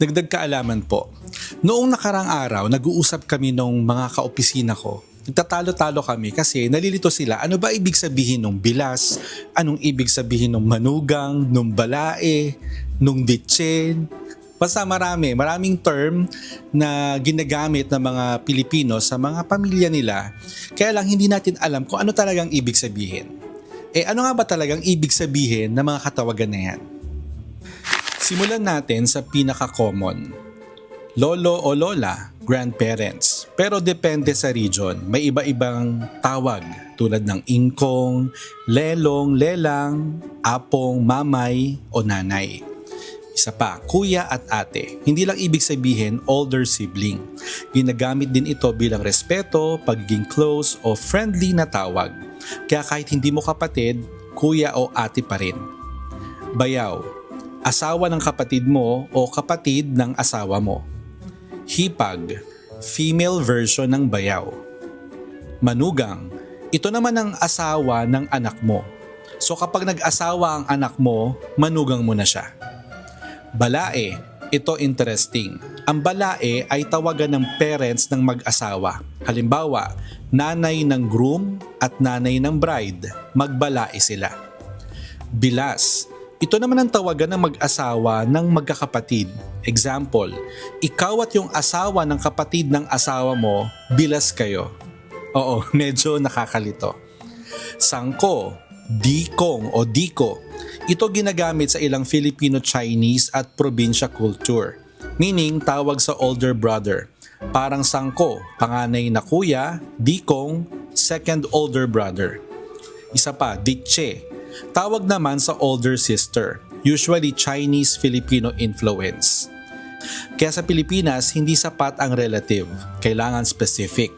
Dagdag kaalaman po. Noong nakarang araw, nag-uusap kami nung mga kaopisina ko. Nagtatalo-talo kami kasi nalilito sila ano ba ibig sabihin ng bilas, anong ibig sabihin ng manugang, nung balae, nung bitchin. Basta maraming term na ginagamit ng mga Pilipino sa mga pamilya nila. Kaya lang hindi natin alam kung ano talagang ibig sabihin. Ano nga ba talagang ibig sabihin ng mga katawagan na yan? Simulan natin sa pinaka-common. Lolo o lola, grandparents. Pero depende sa region. May iba-ibang tawag tulad ng ingkong, lelong, lelang, apong, mamay o nanay. Isa pa, kuya at ate. Hindi lang ibig sabihin older sibling. Ginagamit din ito bilang respeto, pagiging close o friendly na tawag. Kaya kahit hindi mo kapatid, kuya o ate pa rin. Bayaw. Asawa ng kapatid mo o kapatid ng asawa mo. Hipag, female version ng bayaw. Manugang, ito naman ang asawa ng anak mo. So kapag nag-asawa ang anak mo, manugang mo na siya. Balae, ito interesting. Ang balae ay tawagan ng parents ng mag-asawa. Halimbawa, nanay ng groom at nanay ng bride, magbalae sila. Bilas, ito naman ang tawagan ng mag-asawa ng magkakapatid. Example, ikaw at yung asawa ng kapatid ng asawa mo, bilas kayo. Oo, medyo nakakalito. Sangko, dikong o diko. Ito ginagamit sa ilang Filipino-Chinese at probinsya culture. Meaning, tawag sa older brother. Parang sangko, panganay na kuya, dikong, second older brother. Isa pa, ditche. Tawag naman sa older sister, usually Chinese-Filipino influence. Kaya sa Pilipinas, hindi sapat ang relative, kailangan specific.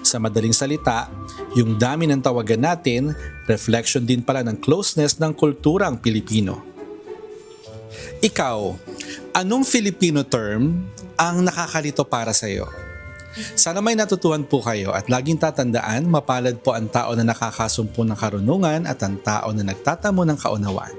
Sa madaling salita, yung dami ng tawagan natin, reflection din pala ng closeness ng kulturang Pilipino. Ikaw, anong Filipino term ang nakakalito para sa iyo? Sana may natutuhan po kayo at laging tatandaan, mapalad po ang tao na nakakasumpo ng karunungan at ang tao na nagtatamo ng kaunawaan.